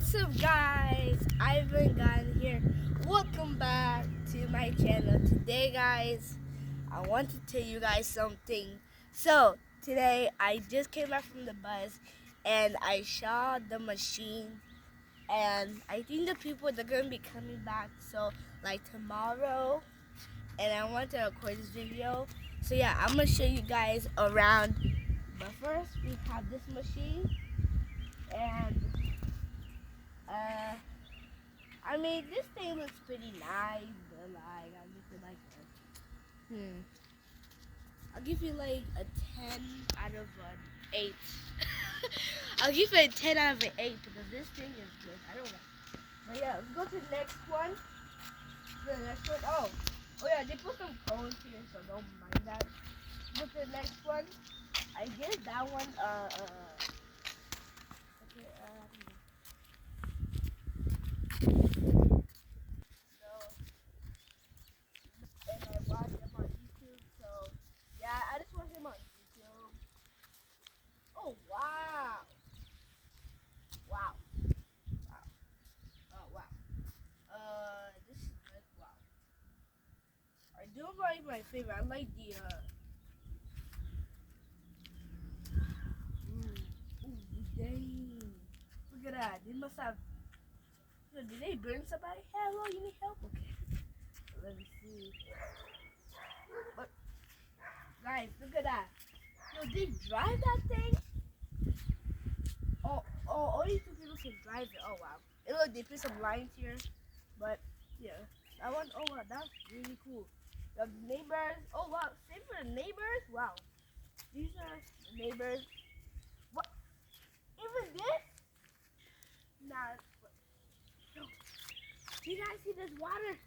What's up, guys? Ivan Gun here. Welcome back to my channel. Today, guys, I want to tell you guys something. So today I just came back from the bus and I saw the machine, and I think the people they're gonna be coming back. So like tomorrow, and I want to record this video. So yeah, I'm gonna show you guys around. But first, we have this machine, and I mean, this thing looks pretty nice, but like, I'll give it like I'll give you like a 10 out of an 8. I'll give it a 10 out of an 8 because this thing is good. I don't know. But yeah, let's go to the next one. The next one, oh yeah, they put some cones here, so don't mind that. Go to the next one. I guess that one, okay, and I watch him on YouTube. So yeah, I just watch him on YouTube. Oh wow, wow, wow, oh wow. This is good. Wow. I do like my favorite. I like the ooh, dang. Look at that. They must have. Yo, did they burn somebody? Hello, you need help? Okay. Let me see. But guys, look at that. Yo, they drive that thing? Only two people can drive it. Oh wow. And look, they put some lines here. But yeah, that one. Oh wow, that's really cool. The neighbors. Oh wow, same for the neighbors. Wow, these are the neighbors. What? Even this? Nah. Yo, do you guys see this water?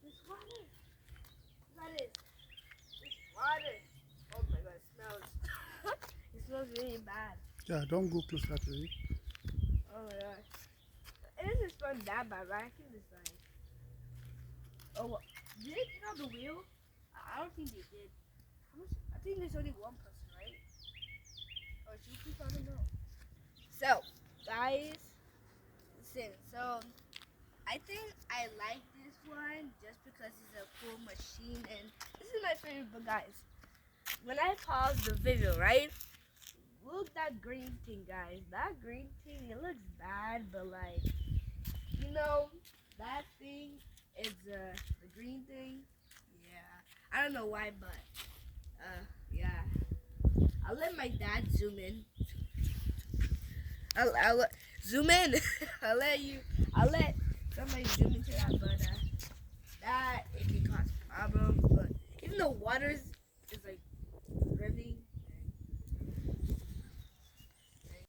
This water. That is. This water. Oh my god, it smells. It smells really bad. Yeah, don't go closer to it. Oh my gosh. It doesn't smell that bad, right? I think it's like. Oh, well, did they take out the wheel? I don't think they did. I think there's only one person, right? Or two people, I don't know. So, guys, listen. So, I think I like this one just because it's a cool machine, and this is my favorite. But guys, when I pause the video, right? Look that green thing, guys. That green thing, it looks bad, but like, you know, that thing is the green thing. Yeah, I don't know why, but yeah. I'll let my dad zoom in. I'll let zoom in. I'll let somebody zoom into that, but that it can cause problems. But even the water's